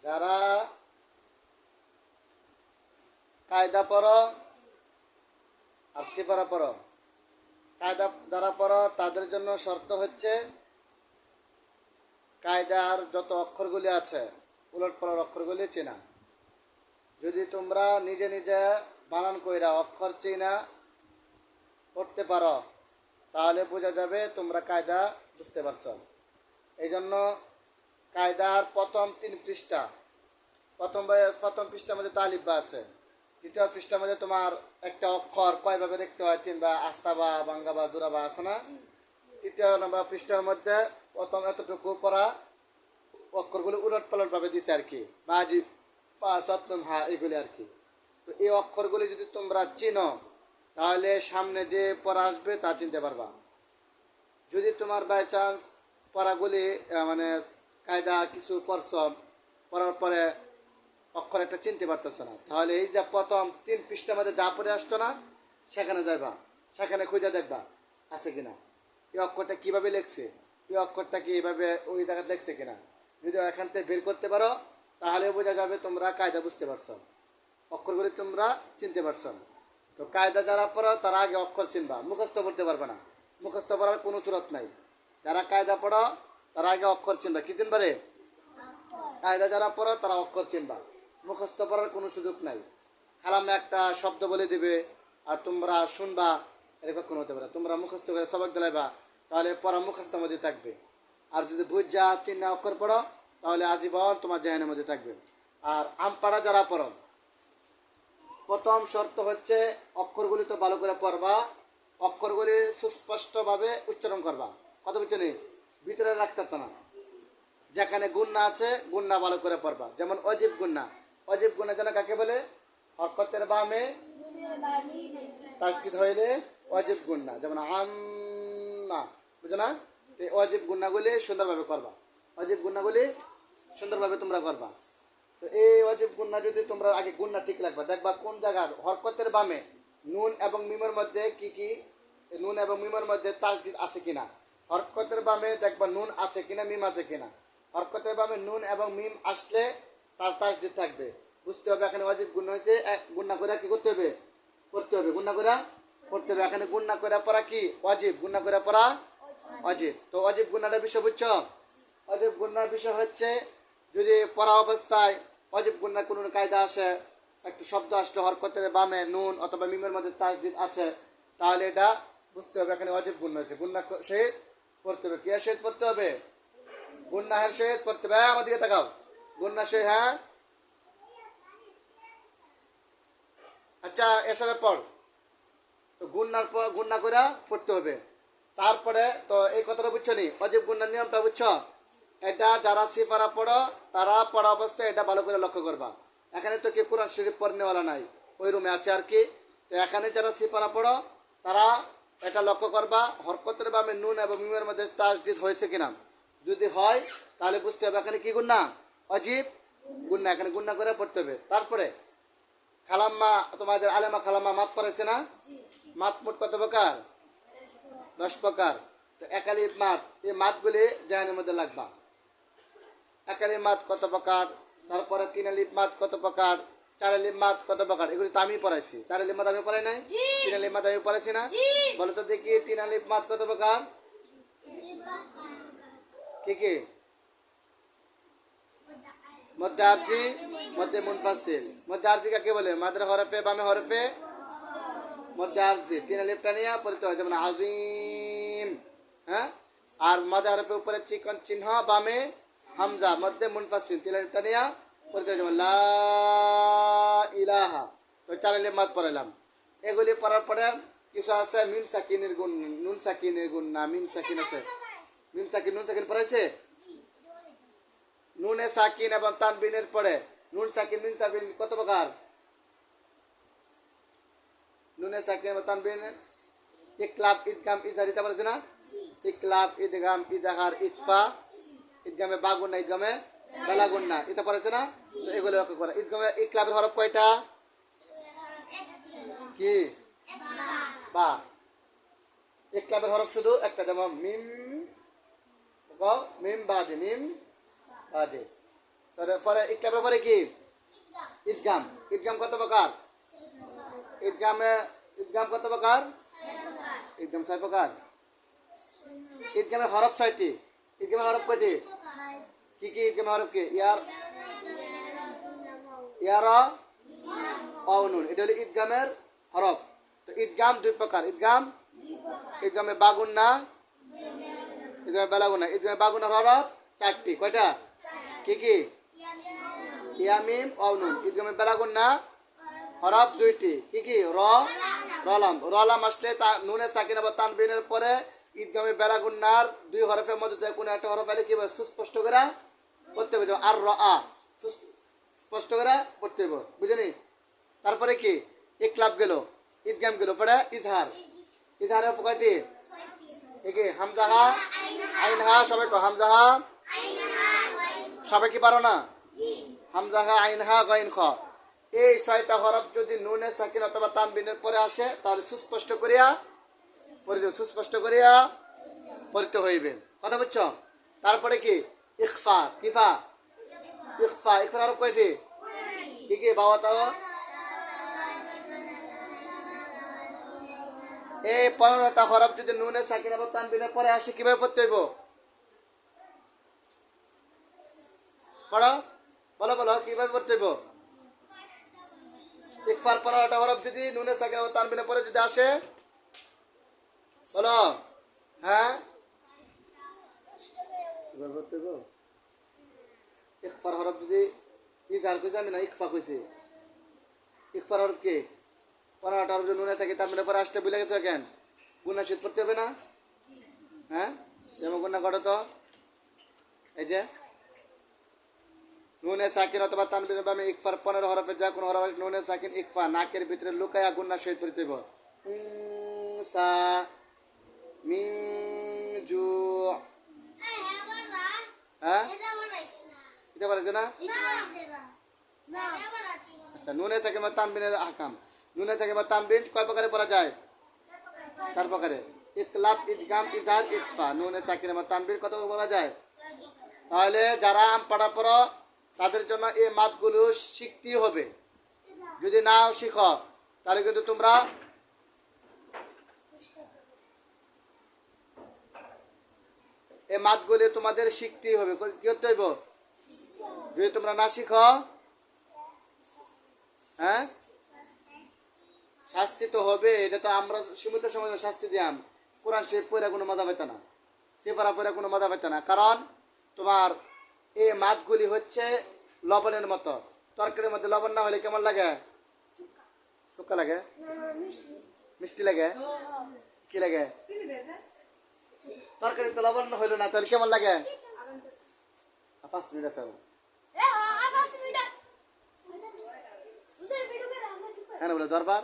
যারা কায়দা পড়ো আর সিফারা পড়ো, কায়দা যারা পড়ো তাদের জন্য শর্ত হচ্ছে কায়দার যত অক্ষরগুলি আছে উলট পালট অক্ষরগুলি চেনা। যদি তোমরা নিজে নিজে বানান কইরা অক্ষর চেনা পড়তে পারো তাহলে বোঝা যাবে তোমরা কায়দা বুঝতে পারছো। এই জন্য কায়দার প্রথম 3 পৃষ্ঠা, প্রথম পৃষ্ঠার মধ্যে তালিফ বা আছে, দ্বিতীয় পৃষ্ঠার মধ্যে তোমার একটা অক্ষর কয়ভাবে লিখতে হয়, 3 বা আস্তা বা বাঙ্গা বা জোড়া বা আছে না। তৃতীয় নম্বর পৃষ্ঠার মধ্যে প্রথম এতটুকু পড়া অক্ষরগুলো উলট পালট ভাবে দিছে আর কি, বাজি পা সপ্তম হা এগুলি আর কি। তো এই অক্ষরগুলি যদি তোমরা চিনো তাহলে সামনে যে পড়া আসবে তা চিনতে পারবা। যদি তোমার বাই চান্স পড়াগুলি মানে কায়দা কিছু পড়ছ, পড়ার পরে অক্ষর একটা চিনতে পারতেছে না, তাহলে এই যে প্রথম 3 পৃষ্ঠার মধ্যে যা পড়ে আসতো না সেখানে যাইবা, সেখানে খুঁজে দেখবা আছে কিনা, এই অক্ষরটা কিভাবে লিখছে, এই অক্ষরটা কি এইভাবে ওই জায়গায় লিখছে কিনা। যদি এখান থেকে বের করতে পারো তাহলে বোঝা যাবে তোমরা কায়দা বুঝতে পারছো, অক্ষরগুলি তোমরা চিনতে পারছো। তো কায়দা যারা পড়ো তারা আগে অক্ষর চিনবা, মুখস্থ পড়তে পারবে না, মুখস্থ পড়ার কোনো সুরত নাই। যারা কায়দা পড়ো তারা আগে অক্ষর চিনবা, কি চিনবা রে? কায়দা যারা পড়ো তারা অক্ষর চিনবা, মুখস্থ পড়ার কোনো সুযোগ নাই। খালামে একটা শব্দ বলে দিবে আর তোমরা শুনবা, এরকম কোনো হতে পারে। তোমরা মুখস্থ করে সবক দিলাইবা তাহলে পড়া মুখস্থের মধ্যে থাকবে। আর যদি বুঝা চিহ্ন অক্ষর পড়ো তাহলে আজীবন তোমার জেহেনের মধ্যে থাকবে। আর আমপাড়া যারা পড়ো, প্রথম শর্ত হচ্ছে অক্ষরগুলি তো ভালো করে পড়বা, অক্ষরগুলি সুস্পষ্টভাবে উচ্চারণ করবা। কত বুঝতে ভিতরে রাখতে না, যেখানে গুন্না আছে গুন্না ভালো করে পড়বা। যেমন অজীব গুন্না, অজীব গুন্না যেন কাকে বলে? হরকতের বামে তাসদিদ হইলে অজীব গুন্না, যেমন আম্মা, বুঝো না? এই অজীব গুন্নাগুলি সুন্দরভাবে করবা, অজীব গুন্নাগুলি সুন্দরভাবে তোমরা করবা। তো এই অজীব গুন্না যদি তোমরা আগে গুন্না ঠিক রাখবা, দেখবা কোন জায়গার হরকতের বামে নুন এবং মিমের মধ্যে কি কি, নুন এবং মিমের মধ্যে তাসদিদ আছে কিনা। হরকতের বামে দেখবা নুন আছে কিনা, মিম আছে কিনা। হরকতের বামে নুন এবং মিম আসলে তার তাসদিদ থাকবে, বুঝতে হবে এখানে অজীব গুন্না হয়েছে। গুন্না করে কি করতে হবে? পড়তে হবে, গুন্না করে পড়তে হবে। এখানে গুন্না করে পড়া কি? অজীব। গুন্না করে পড়া অজীব। তো অজীব গুন্নাটার বিষয় বুঝছো? অজীব গুন্নার বিষয় হচ্ছে যদি পড়া অবস্থায় অজীব গুন্নার কোনো কায়দা আসে, একটা শব্দ আসলে হরকতের বামে নুন অথবা মিমের মধ্যে তাসদিদ আছে, তাহলে এটা বুঝতে হবে এখানে অজীব গুন্না হয়েছে। গুন্না সহিত পড়তে হবে, কিয়ার সহিত পড়তে হবে? গুন্নাহের সহিত পড়তে হবে। আমার দিকে তাকাও, গুন্না সহিত। হ্যাঁ, আচ্ছা এসারে পড়। তো গুন্নার পর গুন্না করে পড়তে হবে। তারপরে তো এই কথাটা বুঝছো নি, অজীব গুন্নার নিয়মটা বুঝছো? এটা যারা সিফারা পড়ো তারা পড়া অবস্থায় এটা ভালো করে লক্ষ্য করবা। এখানে তো কেউ কোরআন শরীফ পড়নেওয়ালা নাই, ওই রুমে আছে আর কি। তো এখানে যারা সিফারা পড়ো তারা এটা লক্ষ্য করবা হরকতের বামে নুন এবং মিমের মধ্যে তাসদিদ হয়েছে কিনা। যদি হয় তাহলে বুঝতে হবে এখানে কি গুন্না? অজীব গুন্না। এখানে গুন্না করে পড়তে হবে। তারপরে খালাম্মা, তোমাদের আলেমা খালাম্মা মাত পড়েছে না? মাত মোট কত প্রকার? 10 প্রকার। তো একালিফ মাত, এই মাতগুলি জাহানের মধ্যে লাগবা। একালিফ মাত কত প্রকার, তারপরে 3 আলিফ মাত কত প্রকার, 4 আলিফ মাত কত প্রকার, এগুলি তো আমি পড়াইছি। 4 আলিফ মাত আমি পড়াই নাই? 3 আলিফ মাত আমি পড়াইছি না? বলো তো দেখি 3 আলিফ মাত কত প্রকার? কি কি? মধ্যে আরজি, মধ্যে মুনফাসিল। মধ্যে আরজি কাকে বলে? মাদের হরফে বামে হরফে মধ্যে আরজি 3 আলিফটা নিয়ে পড়তে হয়, যেমন আজিম। হ্যাঁ, আর মাদের হরফের উপরে চিকন চিহ্ন বামে হামজা, মধ্যে মুনফাসিল 3 আলিফটা নিয়ে পড়তে হয়, যেমন লা ইলাহা। তো 4 আলিফ মাত পড়ালাম। এগুলি পড়ার পরে কিছু আছে মিম সাকিনের গুণ, নুন সাকিনের গুণ না, মিম সাকিন আছে। মিম সাকিন নুন সাকিন পড়াইছে? নুনে সাকিন এবং তানবিনের পরে নুন সাকিন মিন সাকিন কত প্রকার? নুনে সাকিন এবং তানবিন ইকলাব ইদগাম ইজহার, এটা বলেছে না? ইকলাব ইদগাম ইজহার ইতফা, ইদগামে বাগুন না, ইদগামে বেলাগুন না, এটা পড়েছে না? তো এগুলো লক্ষ্য করা। ইদগামে ইকলাবের হরফ কয়টা? কি? বা। ইকলাবের হরফ শুধু একটা, যেমন মিম, মিম বাদে, মিম বাদে। পরে ইকলাবের পরে কি ঈদগাম। ঈদগাম কত প্রকার? ঈদগাম কত প্রকার? ঈদগাম 6 প্রকার। ঈদগামের হরফ 6টি। ঈদগামের হরফ কয়টি? কি কি ঈদগামের হরফ কি? ইয়ার অনুন, এটা হলো ঈদগামের হরফ। তো ঈদগাম 2 প্রকার। ঈদগামে বাগুন্না, ঈদগামে বেলাগুন্না। ঈদগামে বাগুন্নার হরফ 4টি। কয়টা? কি কি? ইয়ামিম অনুন। ঈদগামে বেলাগুন্না হরফ 2টি। কি কি? রলাম। রলাম আসলে নুনে সাকিন আবার তানবিনের পরে ঈদগামে বেলাগুন্নার 2 হরফের মধ্যে কোনো একটা হরফ আলে কি সুস্পষ্ট করে পড়তে হবে। আর স্পষ্ট করে পড়তে হবে, বুঝলি? তারপরে কি? ইকলাব গেল, ঈদগাম গেল, পরে ইজহার। ইজহারের কয়টি? কি? হামজাহা আইনহা। সবাই তো হামজাহা, সবাই কি পারো না? হামজাহা আইনহা গাইন খ। এই 6টা হরফ যদি নুনে সাকিন অথবা তানবিনের পরে আসে তাহলে সুস্পষ্ট করিয়া পড়তে হইবে। কথা বুঝছো? তারপরে কি? ইখফা। কিফা? ইখফা। ইখফার হরফ কয়টি? কি কি? বাবা তাও এই 15টা হরফ যদি নুনে সাকিন অথবা তানবিনের পরে আসে কিভাবে পড়তে হইব? পড়ো, বলো কিভাবে পড়তে হইব? ইকফার 15টা হরফ যদি নুনে সাকিন অথবা তানবিনের পরে যদি আসে, বলো। হ্যাঁ, ইকফার হরফ যদি ইজহার কইছে, আমি না ইকফা কইছি। ইকফার হরফ কি? 15টা হরফ যদি নুনে সাকিন তানবিনের পরে আসতে ভুলে গেছো কেন? গুণা শীত পড়তে হবে না? হ্যাঁ, যেমন গুণা করো তো, এই যে নুনে সাকিন অথবা তানবিনের বামে ইকফার 15 হরফে যা কোন হরফ নুনে সাকিন ইকফা নাকের ভিতরে লুকায়া গুণা শহীদ পড়তে হবে। সা মিন জু। হ্যাঁ, এটা বলেছে না? আচ্ছা, নুনে সাকিন বা তানবিনের আহকাম। নুনে সাকিন বা তানবিন কয় প্রকারে পড়া যায়? 4 প্রকারে। ইকলাব, ইদগাম, ইজহার, ইকফা। নুনে সাকিন বা তানবিন কত প্রকারে পড়া যায়? তাহলে যারা আম পড়া পড়ো তাদের জন্য এই মাতগুলো শিখতেই হবে। যদি নাও শিখো তাহলে কিন্তু তোমরা এই মাতগুলি তোমাদের শিখতেই হবে। কি করতে হইব? যদি তোমরা না শিখো, হ্যাঁ, শাস্তি তো হবে। এটা তো আমরা সীমিত সময় শাস্তি দিয়াম। কোরআন শরীফ পড়ে কোনো মজা পাইতে না, সেপারা পড়ে কোনো মজা পাইতে না। কারণ তোমার এই মাতগুলি হচ্ছে লবণের মতো। তরকারির মধ্যে লবণ না হলে কেমন লাগে? শুকা লাগে, মিষ্টি লাগে, কি লাগে? তরকারি তো লবণ হইলো না তাহলে কেমন লাগে? 5 মিনিট আছে। হ্যাঁ, বলে দরবার